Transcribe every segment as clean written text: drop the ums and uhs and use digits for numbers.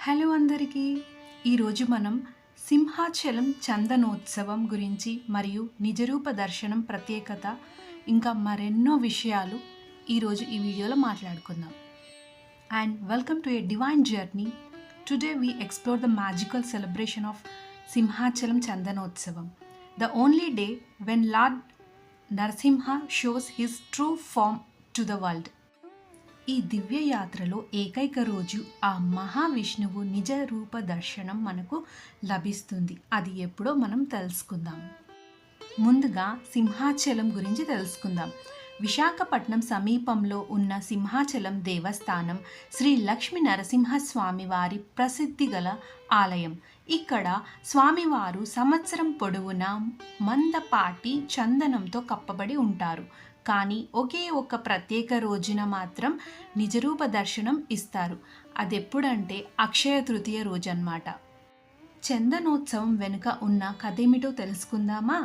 Hello అందరికీ. ఈరోజు మనం సింహాచలం చందనోత్సవం గురించి మరియు నిజరూప దర్శనం ప్రత్యేకత ఇంకా మరెన్నో విషయాలు ఈరోజు ఈ వీడియోలో మాట్లాడుకుందాం. And welcome to a divine journey. Today we explore the magical celebration of Simhachalam Chandanotsavam, the only day when lord Narasimha shows his true form to the world. ఈ దివ్య యాత్రలో ఏకైక రోజు ఆ మహావిష్ణువు నిజ రూప దర్శనం మనకు లభిస్తుంది. అది ఎప్పుడో మనం తెలుసుకుందాం. ముందుగా సింహాచలం గురించి తెలుసుకుందాం. విశాఖపట్నం సమీపంలో ఉన్న సింహాచలం దేవస్థానం శ్రీ లక్ష్మీ నరసింహస్వామి వారి ప్రసిద్ధి గల ఆలయం. ఇక్కడ స్వామివారు సంవత్సరం పొడవునా మందపాటి చందనంతో కప్పబడి ఉంటారు. కానీ ఒకే ఒక్క ప్రత్యేక రోజున మాత్రం నిజరూప దర్శనం ఇస్తారు. అదెప్పుడంటే అక్షయ తృతీయ రోజు అన్నమాట. చందనోత్సవం వెనుక ఉన్న కథేమిటో తెలుసుకుందామా?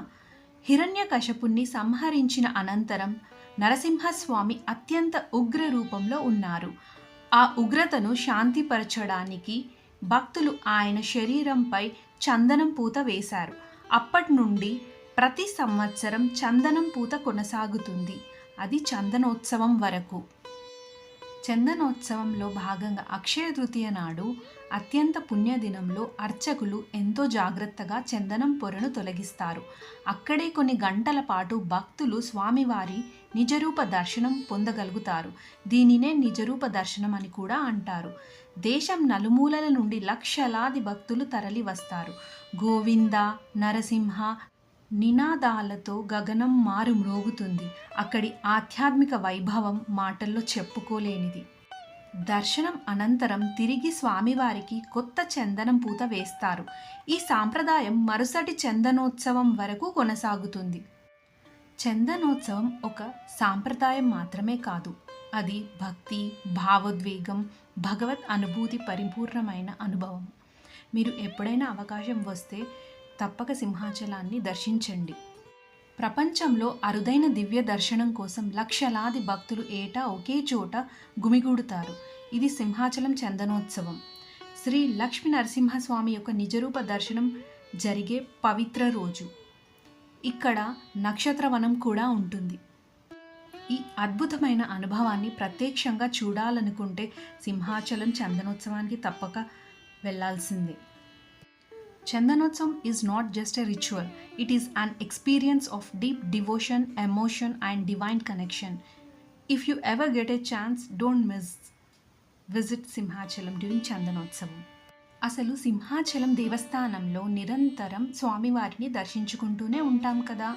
హిరణ్యకశపుణ్ణి సంహరించిన అనంతరం నరసింహస్వామి అత్యంత ఉగ్ర రూపంలో ఉన్నారు. ఆ ఉగ్రతను శాంతిపరచడానికి భక్తులు ఆయన శరీరంపై చందనం పూత వేశారు. అప్పటి నుండి ప్రతి సంవత్సరం చందనం పూత కొనసాగుతుంది. అది చందనోత్సవం వరకు. చందనోత్సవంలో భాగంగా అక్షయ తృతీయ నాడు అత్యంత పుణ్యదినంలో అర్చకులు ఎంతో జాగ్రత్తగా చందనం పొరను తొలగిస్తారు. అక్కడే కొన్ని గంటల పాటు భక్తులు స్వామివారి నిజరూప దర్శనం పొందగలుగుతారు. దీనినే నిజరూప దర్శనం అని కూడా అంటారు. దేశం నలుమూలల నుండి లక్షలాది భక్తులు తరలి వస్తారు. గోవింద నరసింహ నినాదాలతో గగనం మారుమ్రోగుతుంది. అక్కడి ఆధ్యాత్మిక వైభవం మాటల్లో చెప్పుకోలేనిది. దర్శనం అనంతరం తిరిగి స్వామివారికి కొత్త చందనం పూత వేస్తారు. ఈ సాంప్రదాయం మరుసటి చందనోత్సవం వరకు కొనసాగుతుంది. చందనోత్సవం ఒక సాంప్రదాయం మాత్రమే కాదు, అది భక్తి, భావోద్వేగం, భగవత్ అనుభూతి పరిపూర్ణమైన అనుభవం. మీరు ఎప్పుడైనా అవకాశం వస్తే తప్పక సింహాచలాన్ని దర్శించండి. ప్రపంచంలో అరుదైన దివ్య దర్శనం కోసం లక్షలాది భక్తులు ఏటా ఒకే చోట గుమిగూడుతారు. ఇది సింహాచలం చందనోత్సవం. శ్రీ లక్ష్మీ నరసింహస్వామి యొక్క నిజరూప దర్శనం జరిగే పవిత్ర రోజు. ఇక్కడ నక్షత్రవనం కూడా ఉంటుంది. ఈ అద్భుతమైన అనుభవాన్ని ప్రత్యక్షంగా చూడాలనుకుంటే సింహాచలం చందనోత్సవానికి తప్పక వెళ్ళాల్సిందే. Chandanotsavam is not just a ritual, it is an experience of deep devotion, emotion and divine connection. If you ever get a chance, don't visit Simhachalam during Chandanotsavam. అసలు సింహాచలం దేవస్థానంలో నిరంతరం స్వామివారిని దర్శించుకుంటూనే ఉంటాం కదా,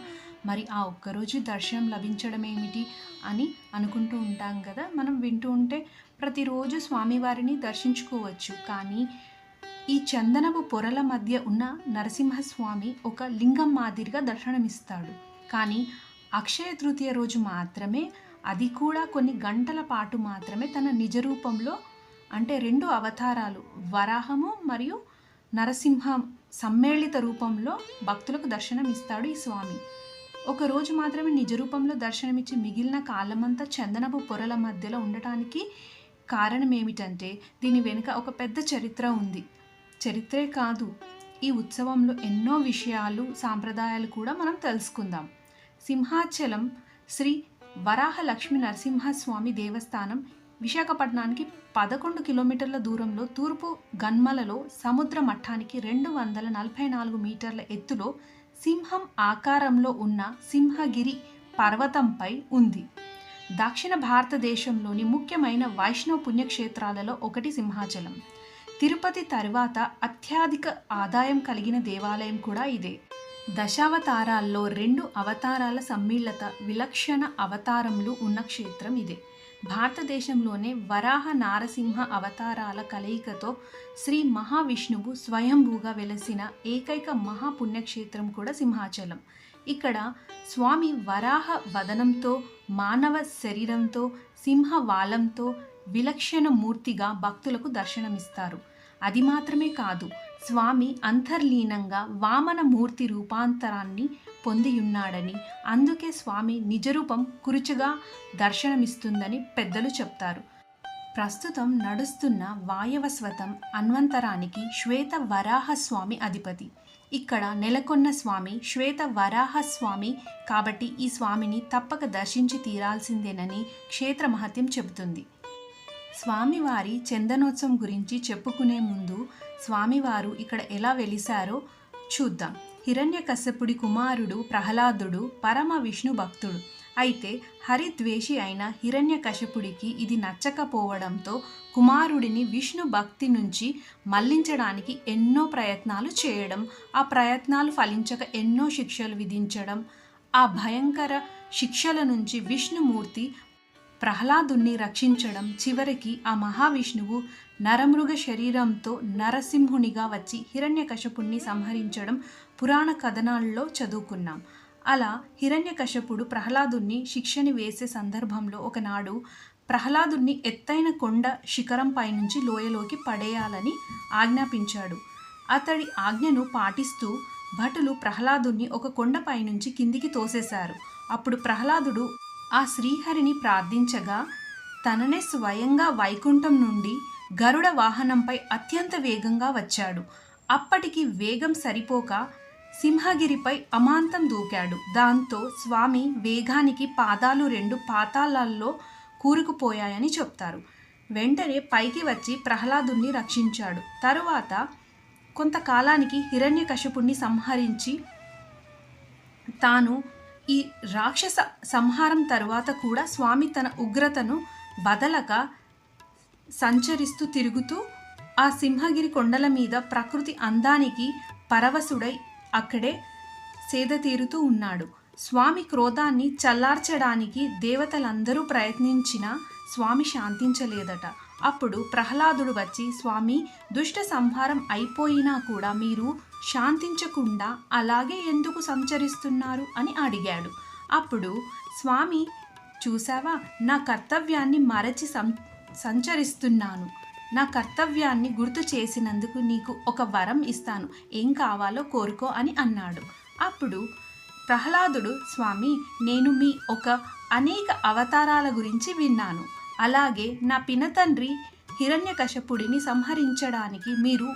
మరి ఆ ఒక్కరోజు దర్శనం లభించడం ఏమిటి అని అనుకుంటూ ఉంటాం కదా. మనం వింటూ ఉంటే ప్రతిరోజు స్వామివారిని దర్శించుకోవచ్చు. కానీ ఈ చందనపు పొరల మధ్య ఉన్న నరసింహస్వామి ఒక లింగం మాదిరిగా దర్శనమిస్తాడు. కానీ అక్షయ తృతీయ రోజు మాత్రమే, అది కూడా కొన్ని గంటల పాటు మాత్రమే తన నిజ రూపంలో, అంటే రెండు అవతారాలు వరాహము మరియు నరసింహం సమ్మేళిత రూపంలో భక్తులకు దర్శనమిస్తాడు ఈ స్వామి. ఒకరోజు మాత్రమే నిజ రూపంలో దర్శనమిచ్చి మిగిలిన కాలమంతా చందనపు పొరల మధ్యలో ఉండటానికి కారణం ఏమిటంటే దీని వెనుక ఒక పెద్ద చరిత్ర ఉంది. చరిత్రే కాదు, ఈ ఉత్సవంలో ఎన్నో విషయాలు, సాంప్రదాయాలు కూడా మనం తెలుసుకుందాం. సింహాచలం శ్రీ వరాహ లక్ష్మీ నరసింహస్వామి దేవస్థానం విశాఖపట్నానికి 11 కిలోమీటర్ల దూరంలో తూర్పు గన్మలలో సముద్ర మట్టానికి 244 మీటర్ల ఎత్తులో సింహం ఆకారంలో ఉన్న సింహగిరి పర్వతంపై ఉంది. దక్షిణ భారతదేశంలోని ముఖ్యమైన వైష్ణవ పుణ్యక్షేత్రాలలో ఒకటి సింహాచలం. తిరుపతి తర్వాత అత్యధిక ఆదాయం కలిగిన దేవాలయం కూడా ఇదే. దశావతారాల్లో 2 అవతారాల సమ్మిళిత విలక్షణ అవతారములు ఉన్న క్షేత్రం ఇదే. భారతదేశంలోనే వరాహ నారసింహ అవతారాల కలయికతో శ్రీ మహావిష్ణువు స్వయంభూగా వెలసిన ఏకైక మహాపుణ్యక్షేత్రం కూడా సింహాచలం. ఇక్కడ స్వామి వరాహ వదనంతో, మానవ శరీరంతో, సింహవాలంతో విలక్షణ మూర్తిగా భక్తులకు దర్శనమిస్తారు. అది మాత్రమే కాదు, స్వామి అంతర్లీనంగా వామన మూర్తి రూపాంతరాన్ని పొందియున్నాడని, అందుకే స్వామి నిజరూపం కురుచగా దర్శనమిస్తుందని పెద్దలు చెప్తారు. ప్రస్తుతం నడుస్తున్న వాయవస్వతం అన్వంతరానికి శ్వేత వరాహస్వామి అధిపతి. ఇక్కడ నెలకొన్న స్వామి శ్వేత వరాహస్వామి కాబట్టి ఈ స్వామిని తప్పక దర్శించి తీరాల్సిందేనని క్షేత్ర మహత్యం చెబుతుంది. స్వామివారి చందనోత్సవం గురించి చెప్పుకునే ముందు స్వామివారు ఇక్కడ ఎలా వెలిశారో చూద్దాం. హిరణ్యకశ్యపుడి కుమారుడు ప్రహ్లాదుడు పరమ విష్ణు భక్తుడు. అయితే హరిద్వేషి అయిన హిరణ్యకశ్యపుడికి ఇది నచ్చకపోవడంతో కుమారుడిని విష్ణు భక్తి నుంచి మళ్లించడానికి ఎన్నో ప్రయత్నాలు చేయడం, ఆ ప్రయత్నాలు ఫలించక ఎన్నో శిక్షలు విధించడం, ఆ భయంకర శిక్షల నుంచి విష్ణుమూర్తి ప్రహ్లాదుని రక్షించడం, చివరికి ఆ మహావిష్ణువు నరమృగ శరీరంతో నరసింహునిగా వచ్చి హిరణ్యకశపుణ్ణి సంహరించడం పురాణ కథనాల్లో చదువుకున్నాం. అలా హిరణ్యకశపుడు ప్రహ్లాదుని శిక్షని వేసే సందర్భంలో ఒకనాడు ప్రహ్లాదుని ఎత్తైన కొండ శిఖరం పైనుంచి లోయలోకి పడేయాలని ఆజ్ఞాపించాడు. అతడి ఆజ్ఞను పాటిస్తూ భటులు ప్రహ్లాదుని ఒక కొండపై నుంచి కిందికి తోసేశారు. అప్పుడు ప్రహ్లాదుడు ఆ శ్రీహరిని ప్రార్థించగా తననే స్వయంగా వైకుంఠం నుండి గరుడ వాహనంపై అత్యంత వేగంగా వచ్చాడు. అప్పటికి వేగం సరిపోక సింహగిరిపై అమాంతం దూకాడు. దాంతో స్వామి వేగానికి పాదాలు రెండు పాతాళాల్లో కూరుకుపోయాయని చెప్తారు. వెంటనే పైకి వచ్చి ప్రహ్లాదుని రక్షించాడు. తరువాత కొంతకాలానికి హిరణ్యకశిపుణ్ణి సంహరించి తాను ఈ రాక్షస సంహారం తరువాత కూడా స్వామి తన ఉగ్రతను వదలక సంచరిస్తూ తిరుగుతూ ఆ సింహగిరి కొండల మీద ప్రకృతి అందానికి పరవశుడై అక్కడే సేద తీరుతూ ఉన్నాడు. స్వామి క్రోధాన్ని చల్లార్చడానికి దేవతలందరూ ప్రయత్నించినా స్వామి శాంతించలేదట. అప్పుడు ప్రహ్లాదుడు వచ్చి, స్వామి దుష్ట సంహారం అయిపోయినా కూడా మీరు శాంతించకుండా అలాగే ఎందుకు సంచరిస్తున్నారు అని అడిగాడు. అప్పుడు స్వామి, చూసావా, నా కర్తవ్యాన్ని మరచి సంచరిస్తున్నాను. నా కర్తవ్యాన్ని గుర్తు చేసినందుకు నీకు ఒక వరం ఇస్తాను, ఏం కావాలో కోరుకో అని అన్నాడు. అప్పుడు ప్రహ్లాదుడు, స్వామి, నేను మీ అనేక అవతారాల గురించి విన్నాను. అలాగే నా పినతండ్రి హిరణ్యకశపుడిని సంహరించడానికి మీరు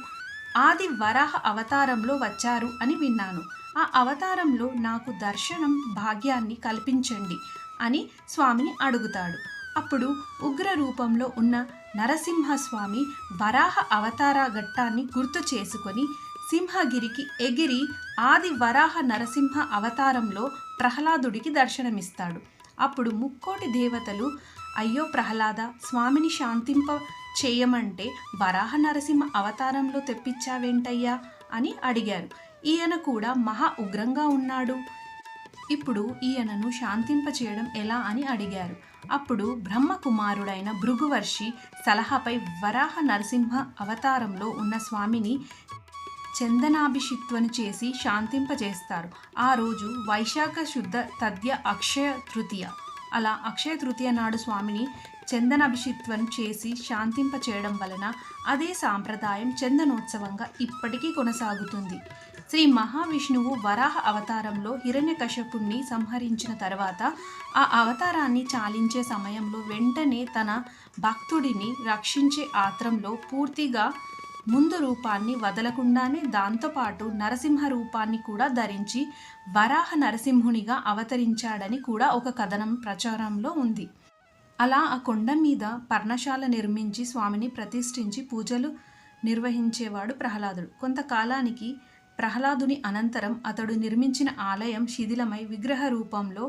ఆది వరాహ అవతారంలో వచ్చారు అని విన్నాను. ఆ అవతారంలో నాకు దర్శనం భాగ్యాన్ని కల్పించండి అని స్వామిని అడుగుతాడు. అప్పుడు ఉగ్ర రూపంలో ఉన్న నరసింహస్వామి వరాహ అవతార ఘట్టాన్ని గుర్తు చేసుకొని సింహగిరికి ఎగిరి ఆది వరాహ నరసింహ అవతారంలో ప్రహ్లాదుడికి దర్శనమిస్తాడు. అప్పుడు ముక్కోటి దేవతలు, అయ్యో ప్రహ్లాద, స్వామిని శాంతింప చేయమంటే వరాహ నరసింహ అవతారంలో తెప్పించావేంటయ్యా అని అడిగారు. ఈయన కూడా మహా ఉగ్రంగా ఉన్నాడు, ఇప్పుడు ఈయనను శాంతింప చేయడం ఎలా అని అడిగారు. అప్పుడు బ్రహ్మకుమారుడైన భృగువర్షి సలహాపై వరాహ నరసింహ అవతారంలో ఉన్న స్వామిని చందనాభిషిక్తుని చేసి శాంతింపజేస్తారు. ఆ రోజు వైశాఖ శుద్ధ తద్య అక్షయ తృతీయ. అలా అక్షయ తృతీయ నాడు స్వామిని చందనాభిషిక్తుని చేసి శాంతింప చేయడం వలన అదే సాంప్రదాయం చందనోత్సవంగా ఇప్పటికీ కొనసాగుతుంది. శ్రీ మహావిష్ణువు వరాహ అవతారంలో హిరణ్యకశపుణ్ణి సంహరించిన తర్వాత ఆ అవతారాన్ని చాలించే సమయంలో వెంటనే తన భక్తుడిని రక్షించే ఆత్రంలో పూర్తిగా ముందు రూపాన్ని వదలకుండానే దాంతోపాటు నరసింహ రూపాన్ని కూడా ధరించి వరాహ నరసింహునిగా అవతరించాడని కూడా ఒక కథనం ప్రచారంలో ఉంది. అలా ఆ కొండ మీద పర్ణశాల నిర్మించి స్వామిని ప్రతిష్ఠించి పూజలు నిర్వహించేవాడు ప్రహ్లాదుడు. కొంతకాలానికి ప్రహ్లాదుని అనంతరం అతడు నిర్మించిన ఆలయం శిథిలమై విగ్రహ రూపంలో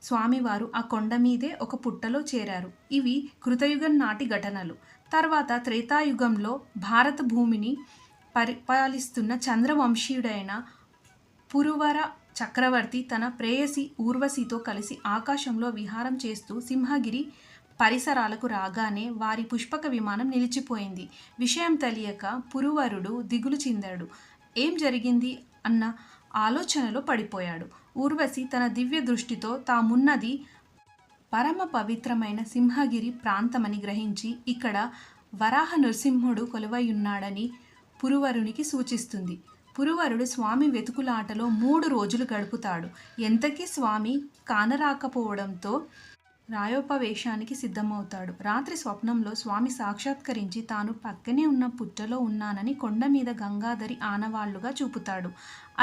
స్వామివారు ఆ కొండ మీదే ఒక పుట్టలో చేరారు. ఇవి కృతయుగం నాటి ఘటనలు. తర్వాత త్రేతాయుగంలో భారత భూమిని పరిపాలిస్తున్న చంద్రవంశీయుడైన పురువర చక్రవర్తి తన ప్రేయసి ఊర్వశితో కలిసి ఆకాశంలో విహారం చేస్తూ సింహగిరి పరిసరాలకు రాగానే వారి పుష్పక విమానం నిలిచిపోయింది. విషయం తెలియక పురువరుడు దిగులు చెందాడు. ఏం జరిగింది అన్న ఆలోచనలో పడిపోయాడు. ఊర్వశి తన దివ్య దృష్టితో తామున్నది పరమ పవిత్రమైన సింహగిరి ప్రాంతమని గ్రహించి ఇక్కడ వరాహ నృసింహుడు కొలువైయున్నాడని పురువరునికి సూచిస్తుంది. పురువరుడు స్వామి వెతుకులాటలో 3 రోజులు గడుపుతాడు. ఎంతకీ స్వామి కానరాకపోవడంతో రాయోపవేశానికి సిద్ధమవుతాడు. రాత్రి స్వప్నంలో స్వామి సాక్షాత్కరించి తాను పక్కనే ఉన్న పుట్టలో ఉన్నానని కొండ మీద గంగాధరి ఆనవాళ్లుగా చూపుతాడు.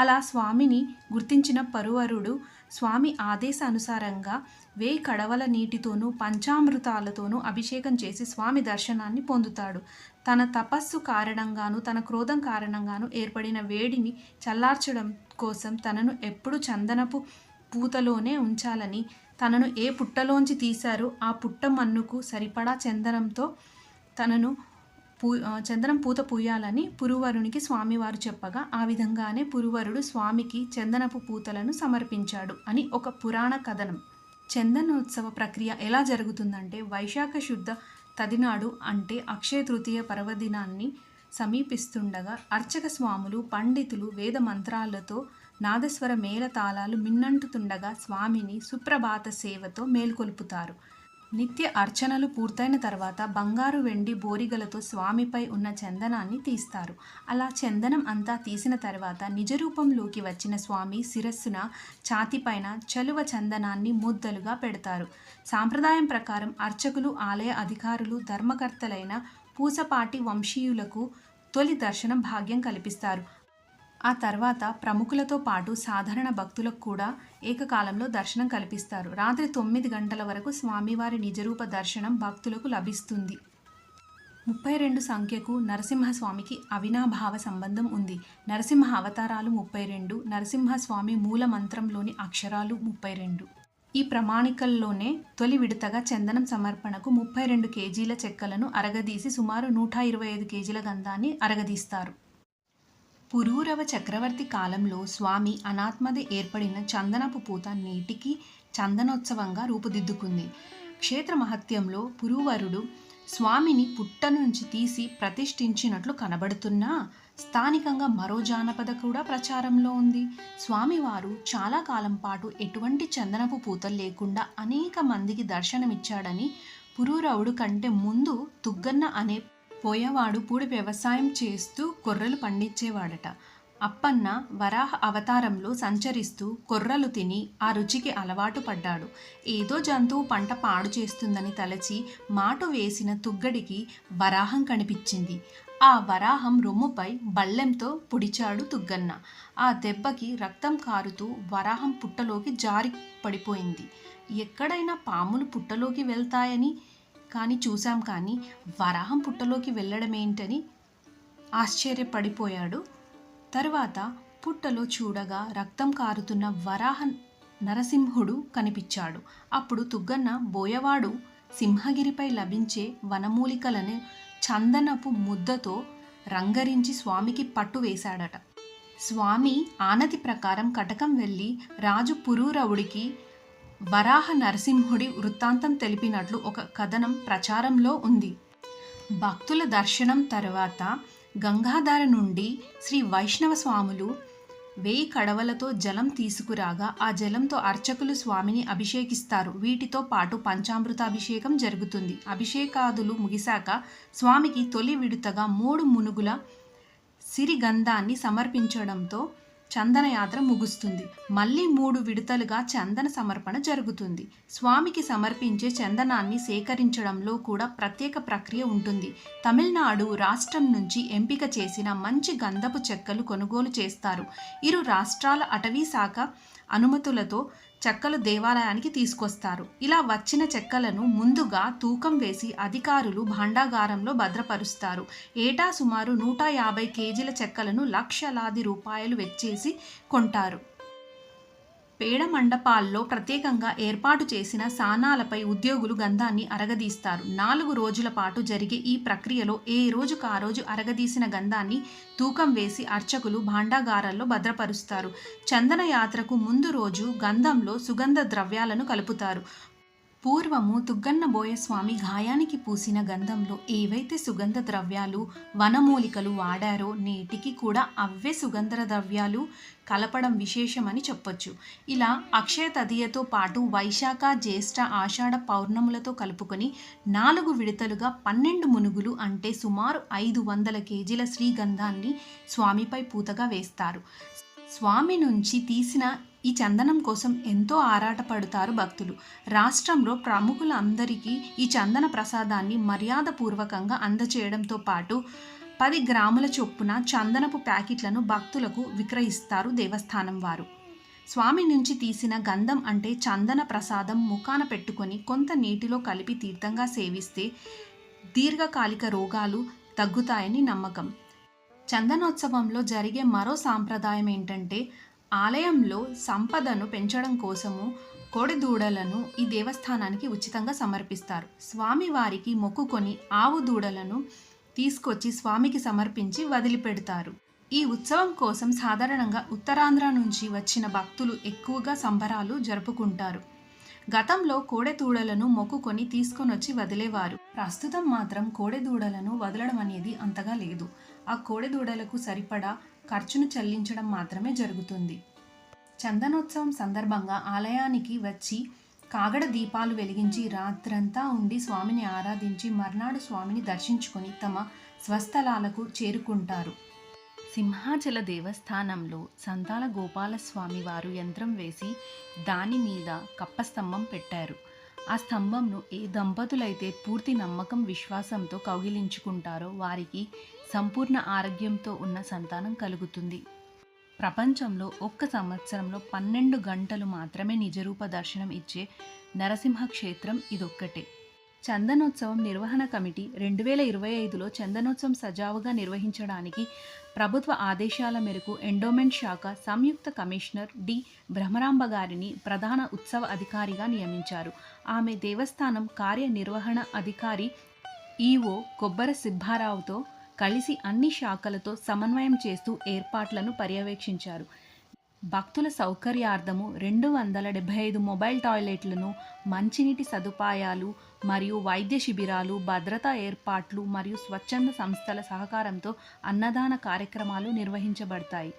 అలా స్వామిని గుర్తించిన పరువరుడు స్వామి ఆదేశానుసారంగా 1000 కడవల నీటితోనూ పంచామృతాలతోనూ అభిషేకం చేసి స్వామి దర్శనాన్ని పొందుతాడు. తన తపస్సు కారణంగాను తన క్రోధం కారణంగాను ఏర్పడిన వేడిని చల్లార్చడం కోసం తనను ఎప్పుడూ చందనపు పూతలోనే ఉంచాలని, తనను ఏ పుట్టలోంచి తీశారో ఆ పుట్ట మన్నుకు సరిపడా చందనంతో తనను చందనం పూత పూయాలని పురువరునికి స్వామివారు చెప్పగా, ఆ విధంగానే పురువరుడు స్వామికి చందనపు పూతలను సమర్పించాడు అని ఒక పురాణ కథనం. చందనోత్సవ ప్రక్రియ ఎలా జరుగుతుందంటే, వైశాఖ శుద్ధ తదినాడు అంటే అక్షయ తృతీయ పర్వదినాన్ని సమీపిస్తుండగా అర్చక స్వాములు పండితులు వేద మంత్రాలతో నాదస్వర మేళ తాళాలు మిన్నంటుతుండగా స్వామిని సుప్రభాత సేవతో మేల్కొల్పుతారు. నిత్య అర్చనలు పూర్తయిన తర్వాత బంగారు వెండి బోరిగలతో స్వామిపై ఉన్న చందనాన్ని తీస్తారు. అలా చందనం అంతా తీసిన తర్వాత నిజరూపంలోకి వచ్చిన స్వామి శిరస్సున ఛాతీపైన చలువ చందనాన్ని ముద్దలుగా పెడతారు. సాంప్రదాయం ప్రకారం అర్చకులు ఆలయ అధికారులు ధర్మకర్తలైన పూసపాటి వంశీయులకు తొలి దర్శనం భాగ్యం కల్పిస్తారు. ఆ తర్వాత ప్రముఖులతో పాటు సాధారణ భక్తులకు కూడా ఏకకాలంలో దర్శనం కల్పిస్తారు. రాత్రి 9 గంటల వరకు స్వామివారి నిజరూప దర్శనం భక్తులకు లభిస్తుంది. 32 సంఖ్యకు నరసింహస్వామికి అవినాభావ సంబంధం ఉంది. నరసింహ అవతారాలు 32, నరసింహస్వామి మూల మంత్రంలోని అక్షరాలు 32. ఈ ప్రమాణికల్లోనే తొలి విడతగా చందనం సమర్పణకు 32 కేజీల చెక్కలను అరగదీసి సుమారు 125 కేజీల గంధాన్ని అరగదీస్తారు. పురూరవ చక్రవర్తి కాలంలో స్వామి అనాత్మది ఏర్పడిన చందనపు పూత నేటికి చందనోత్సవంగా రూపుదిద్దుకుంది. క్షేత్ర మహత్యంలో పురూవరుడు స్వామిని పుట్ట నుంచి తీసి ప్రతిష్ఠించినట్లు కనబడుతున్నా, స్థానికంగా మరో జానపద కూడా ప్రచారంలో ఉంది. స్వామివారు చాలా కాలం పాటు ఎటువంటి చందనపు పూతలు లేకుండా అనేక మందికి దర్శనమిచ్చాడని, పురూరవుడు కంటే ముందు తుగ్గన్న అనే పోయవాడు పూడి వ్యవసాయం చేస్తూ కొర్రలు పండించేవాడట. అప్పన్న వరాహ అవతారంలో సంచరిస్తూ కొర్రలు తిని ఆ రుచికి అలవాటు పడ్డాడు. ఏదో జంతువు పంట పాడు చేస్తుందని తలచి మాటు వేసిన తుగ్గడికి వరాహం కనిపించింది. ఆ వరాహం రొమ్ముపై బళ్ళెంతో పొడిచాడు తుగ్గన్న. ఆ దెబ్బకి రక్తం కారుతూ వరాహం పుట్టలోకి జారి పడిపోయింది. ఎక్కడైనా పాములు పుట్టలోకి వెళ్తాయని చూశాం కానీ వరాహం పుట్టలోకి వెళ్ళడమేంటని ఆశ్చర్యపడిపోయాడు. తరువాత పుట్టలో చూడగా రక్తం కారుతున్న వరాహ నరసింహుడు కనిపించాడు. అప్పుడు తుగ్గన్న బోయవాడు సింహగిరిపై లభించే వనమూలికలను చందనపు ముద్దతో రంగరించి స్వామికి పట్టు వేశాడట. స్వామి ఆనతి ప్రకారం కటకం వెళ్ళి రాజు పురూరవుడికి వరాహ నరసింహుడి వృత్తాంతం తెలిపినట్లు ఒక కథనం ప్రచారంలో ఉంది. భక్తుల దర్శనం తర్వాత గంగాధర నుండి శ్రీ వైష్ణవ స్వాములు 1000 కడవలతో జలం తీసుకురాగా ఆ జలంతో అర్చకులు స్వామిని అభిషేకిస్తారు. వీటితో పాటు పంచామృతాభిషేకం జరుగుతుంది. అభిషేకాదులు ముగిశాక స్వామికి తొలి విడతగా 3 మునుగుల సిరిగంధాన్ని సమర్పించడంతో చందనయాత్ర ముగుస్తుంది. మళ్ళీ 3 విడతలుగా చందన సమర్పణ జరుగుతుంది. స్వామికి సమర్పించే చందనాన్ని సేకరించడంలో కూడా ప్రత్యేక ప్రక్రియ ఉంటుంది. తమిళనాడు రాష్ట్రం నుంచి ఎంపిక చేసిన మంచి గంధపు చెక్కలు కొనుగోలు చేస్తారు. ఇరు రాష్ట్రాల అటవీ శాఖ అనుమతులతో చెక్కలు దేవాలయానికి తీసుకొస్తారు. ఇలా వచ్చిన చెక్కలను ముందుగా తూకం వేసి అధికారులు భాండాగారంలో భద్రపరుస్తారు. ఏటా సుమారు 150 కేజీల చెక్కలను లక్షలాది రూపాయలు వెచ్చేసి కొంటారు. పేడ మండపాల్లో ప్రత్యేకంగా ఏర్పాటు చేసిన సానాలపై ఉద్యోగులు గంధాన్ని అరగదీస్తారు. 4 రోజుల పాటు జరిగే ఈ ప్రక్రియలో ఏ రోజుకు ఆ రోజు అరగదీసిన గంధాన్ని తూకం వేసి అర్చకులు భాండాగారాల్లో భద్రపరుస్తారు. చందన యాత్రకు ముందు రోజు గంధంలో సుగంధ ద్రవ్యాలను కలుపుతారు. పూర్వము తుగ్గన్న బోయస్వామి గాయానికి పూసిన గంధంలో ఏవైతే సుగంధ ద్రవ్యాలు వనమూలికలు వాడారో నేటికి కూడా అవే సుగంధ ద్రవ్యాలు కలపడం విశేషమని చెప్పొచ్చు. ఇలా అక్షయ తదియతో పాటు వైశాఖ జ్యేష్ఠ ఆషాఢ పౌర్ణములతో కలుపుకొని 4 విడతలుగా 12 మునుగులు అంటే సుమారు 500 కేజీల శ్రీగంధాన్ని స్వామిపై పూతగా వేస్తారు. స్వామి నుంచి తీసిన ఈ చందనం కోసం ఎంతో ఆరాటపడతారు భక్తులు. రాష్ట్రంలో ప్రముఖులందరికీ ఈ చందన ప్రసాదాన్ని మర్యాదపూర్వకంగా అందచేయడంతో పాటు 10 గ్రాముల చొప్పున చందనపు ప్యాకెట్లను భక్తులకు విక్రయిస్తారు దేవస్థానం వారు. స్వామి నుంచి తీసిన గంధం అంటే చందన ప్రసాదం ముఖాన పెట్టుకొని కొంత నీటిలో కలిపి తీర్థంగా సేవిస్తే దీర్ఘకాలిక రోగాలు తగ్గుతాయని నమ్మకం. చందనోత్సవంలో జరిగే మరో సాంప్రదాయం ఏంటంటే, ఆలయంలో సంపదను పెంచడం కోసము కోడెదూడలను ఈ దేవస్థానానికి ఉచితంగా సమర్పిస్తారు. స్వామివారికి మొక్కుకొని ఆవు దూడలను తీసుకొచ్చి స్వామికి సమర్పించి వదిలిపెడతారు. ఈ ఉత్సవం కోసం సాధారణంగా ఉత్తరాంధ్ర నుంచి వచ్చిన భక్తులు ఎక్కువగా సంబరాలు జరుపుకుంటారు. గతంలో కోడెదూడలను మొక్కుకొని తీసుకొనొచ్చి వదిలేవారు. ప్రస్తుతం మాత్రం కోడెదూడలను వదలడం అనేది అంతగా లేదు. ఆ కోడెదూడలకు సరిపడా ఖర్చును చెల్లించడం మాత్రమే జరుగుతుంది. చందనోత్సవం సందర్భంగా ఆలయానికి వచ్చి కాగడ దీపాలు వెలిగించి రాత్రంతా ఉండి స్వామిని ఆరాధించి మర్నాడు స్వామిని దర్శించుకొని తమ స్వస్థలాలకు చేరుకుంటారు. సింహాచల దేవస్థానంలో సంతాల గోపాలస్వామి వారు యంత్రం వేసి దాని మీద కప్పస్తంభం పెట్టారు. ఆ స్తంభంను ఏ దంపతులైతే పూర్తి నమ్మకం విశ్వాసంతో కౌగిలించుకుంటారో వారికి సంపూర్ణ ఆరోగ్యంతో ఉన్న సంతానం కలుగుతుంది. ప్రపంచంలో ఒక్క సంవత్సరంలో 12 గంటలు మాత్రమే నిజరూప దర్శనం ఇచ్చే నరసింహ క్షేత్రం ఇదొక్కటే. చందనోత్సవం నిర్వహణ కమిటీ 2025లో చందనోత్సవం సజావుగా నిర్వహించడానికి ప్రభుత్వ ఆదేశాల మేరకు ఎండోమెంట్ శాఖ సంయుక్త కమిషనర్ డి బ్రహ్మరాంబ గారిని ప్రధాన ఉత్సవ అధికారిగా నియమించారు. ఆమె దేవస్థానం కార్యనిర్వహణ అధికారి ఈఓ కొబ్బర సిబ్బారావుతో కలిసి అన్ని శాఖలతో సమన్వయం చేస్తూ ఏర్పాట్లను పర్యవేక్షించారు. భక్తుల సౌకర్యార్థము 275 మొబైల్ టాయిలెట్లను, మంచినీటి సదుపాయాలు మరియు వైద్య శిబిరాలు, భద్రతా ఏర్పాట్లు మరియు స్వచ్ఛంద సంస్థల సహకారంతో అన్నదాన కార్యక్రమాలు నిర్వహించబడతాయి.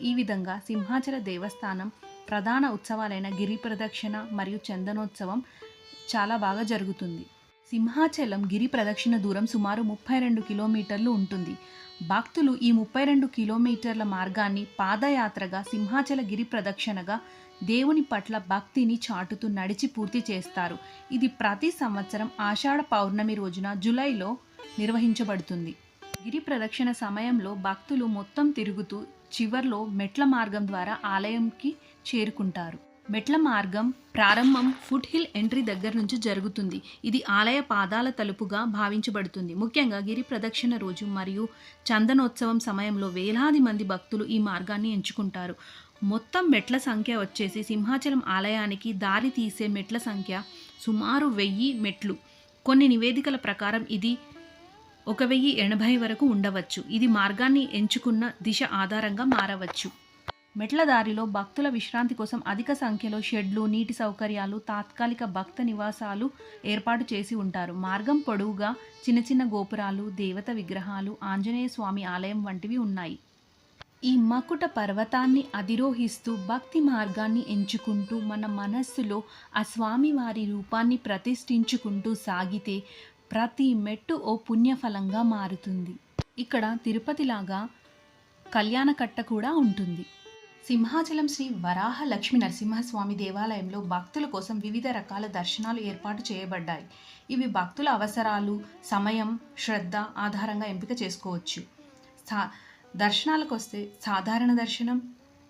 ఈ విధంగా సింహాచల దేవస్థానం ప్రధాన ఉత్సవాలైన గిరి ప్రదక్షిణ మరియు చందనోత్సవం చాలా బాగా జరుగుతుంది. సింహాచలం గిరి ప్రదక్షిణ దూరం సుమారు 32 కిలోమీటర్లు ఉంటుంది. భక్తులు ఈ 32 కిలోమీటర్ల మార్గాన్ని పాదయాత్రగా, సింహాచల గిరి ప్రదక్షిణగా దేవుని పట్ల భక్తిని చాటుతూ నడిచి పూర్తి చేస్తారు. ఇది ప్రతి సంవత్సరం ఆషాఢ పౌర్ణమి రోజున జూలైలో నిర్వహించబడుతుంది. గిరి ప్రదక్షిణ సమయంలో భక్తులు మొత్తం తిరుగుతూ చివర్లో మెట్ల మార్గం ద్వారా ఆలయంకి చేరుకుంటారు. మెట్ల మార్గం ప్రారంభం ఫుట్ హిల్ ఎంట్రీ దగ్గర నుంచి జరుగుతుంది. ఇది ఆలయ పాదాల తలుపుగా భావించబడుతుంది. ముఖ్యంగా గిరి ప్రదక్షిణ రోజు మరియు చందనోత్సవం సమయంలో వేలాది మంది భక్తులు ఈ మార్గాన్ని ఎంచుకుంటారు. మొత్తం మెట్ల సంఖ్య వచ్చేసి సింహాచలం ఆలయానికి దారి తీసే మెట్ల సంఖ్య సుమారు 1000 మెట్లు. కొన్ని నివేదికల ప్రకారం ఇది 1080 వరకు ఉండవచ్చు. ఇది మార్గాన్ని ఎంచుకున్న దిశ ఆధారంగా మారవచ్చు. మెట్ల దారిలో భక్తుల విశ్రాంతి కోసం అధిక సంఖ్యలో షెడ్లు, నీటి సౌకర్యాలు, తాత్కాలిక భక్త నివాసాలు ఏర్పాటు చేసి ఉంటారు. మార్గం పొడవుగా చిన్న చిన్న గోపురాలు, దేవత విగ్రహాలు, ఆంజనేయ స్వామి ఆలయం వంటివి ఉన్నాయి. ఈ మకుట పర్వతాన్ని అధిరోహిస్తూ భక్తి మార్గాన్ని ఎంచుకుంటూ మన మనస్సులో ఆ స్వామివారి రూపాన్ని ప్రతిష్ఠించుకుంటూ సాగితే ప్రతి మెట్టు ఓ పుణ్యఫలంగా మారుతుంది. ఇక్కడ తిరుపతిలాగా కళ్యాణకట్ట కూడా ఉంటుంది. సింహాచలం శ్రీ వరాహ లక్ష్మీ నరసింహస్వామి దేవాలయంలో భక్తుల కోసం వివిధ రకాల దర్శనాలు ఏర్పాటు చేయబడ్డాయి. ఇవి భక్తుల అవసరాలు, సమయం, శ్రద్ధ ఆధారంగా ఎంపిక చేసుకోవచ్చు. దర్శనాలకు వస్తే సాధారణ దర్శనం,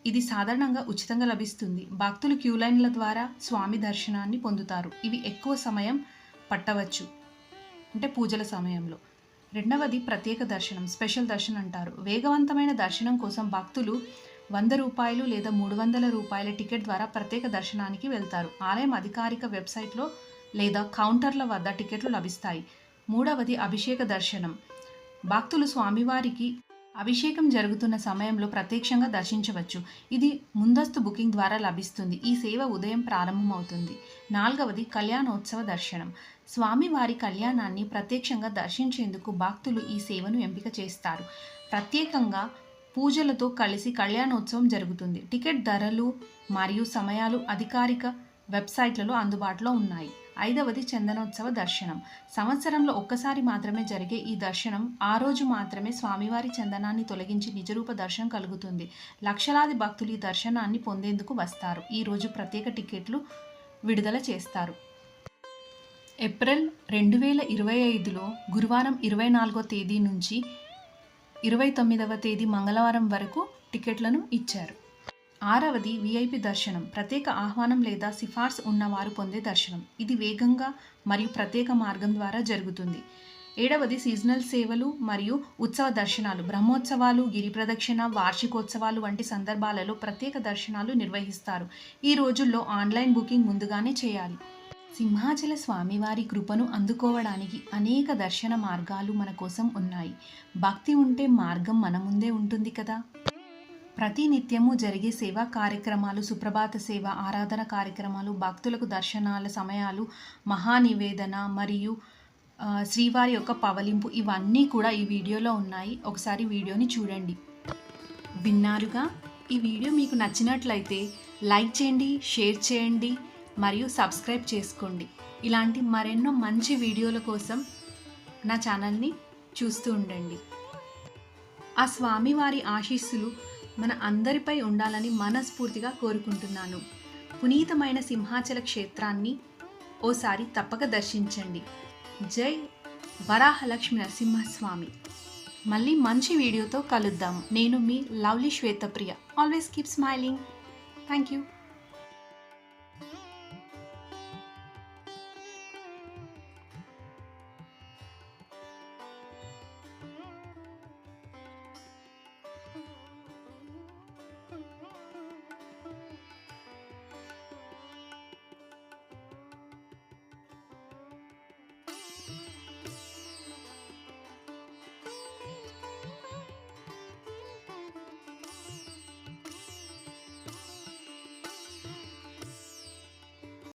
ఇది సాధారణంగా ఉచితంగా లభిస్తుంది. భక్తులు క్యూ లైన్ల ద్వారా స్వామి దర్శనాన్ని పొందుతారు. ఇవి ఎక్కువ సమయం పట్టవచ్చు, అంటే పూజల సమయంలో. రెండవది ప్రత్యేక దర్శనం, స్పెషల్ దర్శనం అంటారు. వేగవంతమైన దర్శనం కోసం భక్తులు ₹100 లేదా ₹300 టికెట్ ద్వారా ప్రత్యేక దర్శనానికి వెళ్తారు. ఆలయం అధికారిక వెబ్సైట్లో లేదా కౌంటర్ల వద్ద టికెట్లు లభిస్తాయి. మూడవది అభిషేక దర్శనం. భక్తులు స్వామివారికి అభిషేకం జరుగుతున్న సమయంలో ప్రత్యక్షంగా దర్శించవచ్చు. ఇది ముందస్తు బుకింగ్ ద్వారా లభిస్తుంది. ఈ సేవ ఉదయం ప్రారంభమవుతుంది. నాలుగవది కళ్యాణోత్సవ దర్శనం. స్వామివారి కళ్యాణాన్ని ప్రత్యక్షంగా దర్శించేందుకు భక్తులు ఈ సేవను ఎంపిక చేస్తారు. ప్రత్యేకంగా పూజలతో కలిసి కళ్యాణోత్సవం జరుగుతుంది. టికెట్ ధరలు మరియు సమయాలు అధికారిక వెబ్సైట్లలో అందుబాటులో ఉన్నాయి. ఐదవది చందనోత్సవ దర్శనం. సంవత్సరంలో ఒక్కసారి మాత్రమే జరిగే ఈ దర్శనం ఆ రోజు మాత్రమే స్వామివారి చందనాన్ని తొలగించి నిజరూప దర్శనం కలుగుతుంది. లక్షలాది భక్తులు ఈ దర్శనాన్ని పొందేందుకు వస్తారు. ఈ రోజు ప్రత్యేక టికెట్లు విడుదల చేస్తారు. ఏప్రిల్ 2025లో గురువారం 24వ తేదీ నుంచి 29వ తేదీ మంగళవారం వరకు టికెట్లను ఇచ్చారు. ఆరవది విఐపి దర్శనం. ప్రత్యేక ఆహ్వానం లేదా సిఫార్సు ఉన్నవారు పొందే దర్శనం. ఇది వేగంగా మరియు ప్రత్యేక మార్గం ద్వారా జరుగుతుంది. ఏడవది సీజనల్ సేవలు మరియు ఉత్సవ దర్శనాలు. బ్రహ్మోత్సవాలు, గిరి ప్రదక్షిణ, వార్షికోత్సవాలు వంటి సందర్భాలలో ప్రత్యేక దర్శనాలు నిర్వహిస్తారు. ఈ రోజుల్లో ఆన్లైన్ బుకింగ్ ముందుగానే చేయాలి. సింహాచల స్వామివారి కృపను అందుకోవడానికి అనేక దర్శన మార్గాలు మన కోసం ఉన్నాయి. భక్తి ఉంటే మార్గం మన ముందే ఉంటుంది కదా. ప్రతి నిత్యము జరిగే సేవా కార్యక్రమాలు, సుప్రభాత సేవ, ఆరాధన కార్యక్రమాలు, భక్తులకు దర్శనాల సమయాలు, మహానివేదన మరియు శ్రీవారి యొక్క పవలింపు ఇవన్నీ కూడా ఈ వీడియోలో ఉన్నాయి. ఒకసారి వీడియోని చూడండి. విన్నారుగా. ఈ వీడియో మీకు నచ్చినట్లయితే లైక్ చేయండి, షేర్ చేయండి మరియు సబ్స్క్రైబ్ చేసుకోండి. ఇలాంటి మరెన్నో మంచి వీడియోల కోసం నా ఛానల్ని చూస్తూ ఉండండి. ఆ స్వామివారి ఆశీస్సులు మన అందరిపై ఉండాలని మనస్ఫూర్తిగా కోరుకుంటున్నాను. పునీతమైన సింహాచల క్షేత్రాన్ని ఓసారి తప్పక దర్శించండి. జై వరాహలక్ష్మి నరసింహస్వామి. మళ్ళీ మంచి వీడియోతో కలుద్దాము. నేను మీ lovely Shwetapriya. Always keep smiling. Thank you.